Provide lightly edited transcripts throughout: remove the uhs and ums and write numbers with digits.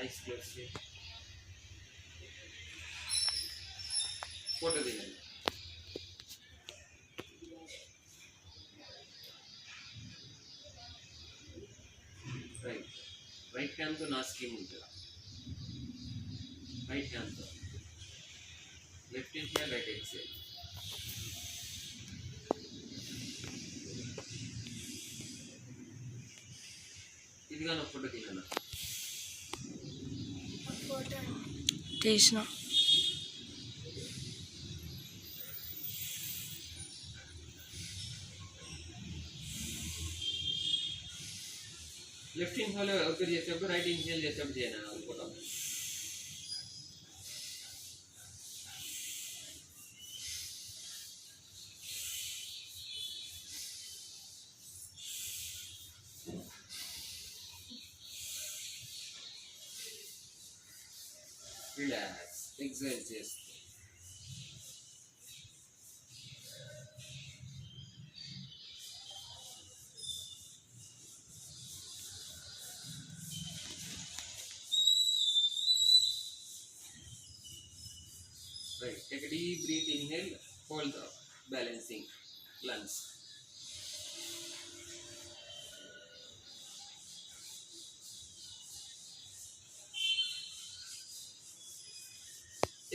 Eyes close చేయి. Photo దిగండి. Right right హ్యాండ్తో నా స్కీమ్ ఉంటుంది. రైట్ హ్యాండ్తో లెఫ్ట్ ఇన్హేల్ రైట్ ఎక్సేల్. ఇదిగా నా ఫోటో దిగన్నా తీసిన. లెఫ్ట్ ఇన్హేల్ ఒకటి చేసేప్పుడు రైట్ ఇన్హేల్ చేసేప్పుడు చేయను అనుకుంటా. రిలాక్స్ ఎక్సైజ్ చేస్తూ right. Take a deep breath, inhale, hold the balancing lungs.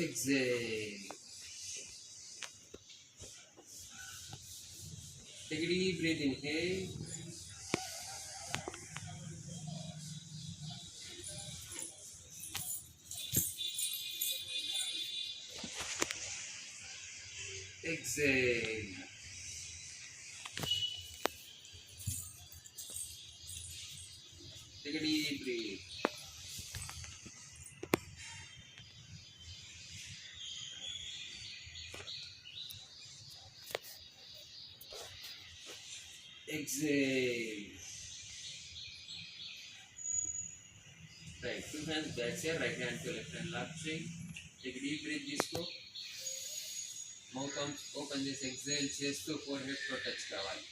Exhale. Take a deep breath, inhale. Exhale. Take a deep breath. Exhale. Right, two hands back here, right hand to left hand lap string. Take a deep breath, disco. Mouth open this, exhale, chest to forehead to touch kawali.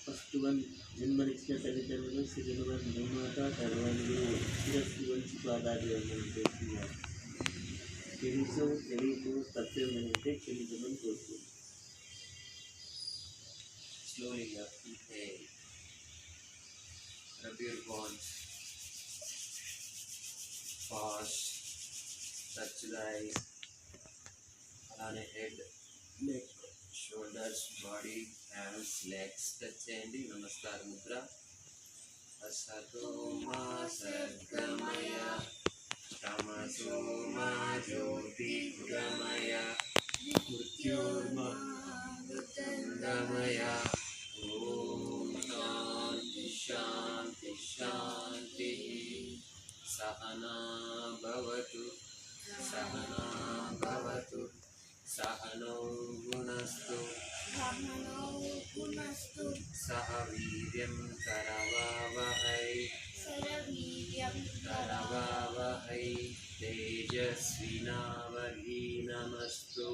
First one, जन्मनिष्ठ सरितरु सिजनवन निर्माता करवानियो शिरस्सी पादादियों में తెలుసో తెలియదు సత్యం అంటే తెలియడం కోసం. Slowly up, inhale. Rub your bones. Pause. Touch the eyes. అలానే head, neck, shoulders, body, hands, legs touch చేయండి. నమస్కార ముద్ర. అసతో మా సద్గమయ తమసో మా జ్యోతిర్గమయ మృత్యోర్మా మృత్యుంజయ. ఓం శాంతి శాంతి శాంతి. సహనా భవతు సహనా భవతు సహనౌ గుణస్తు సహ వీర్యం కరవావహై కరవావహై. తేజస్వినావధీనమస్తు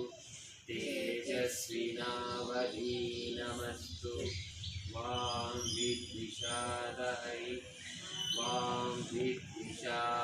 తేజస్వినావధీనమస్తు. వాం విద్విషాదహై వాం విద్విషాదహై.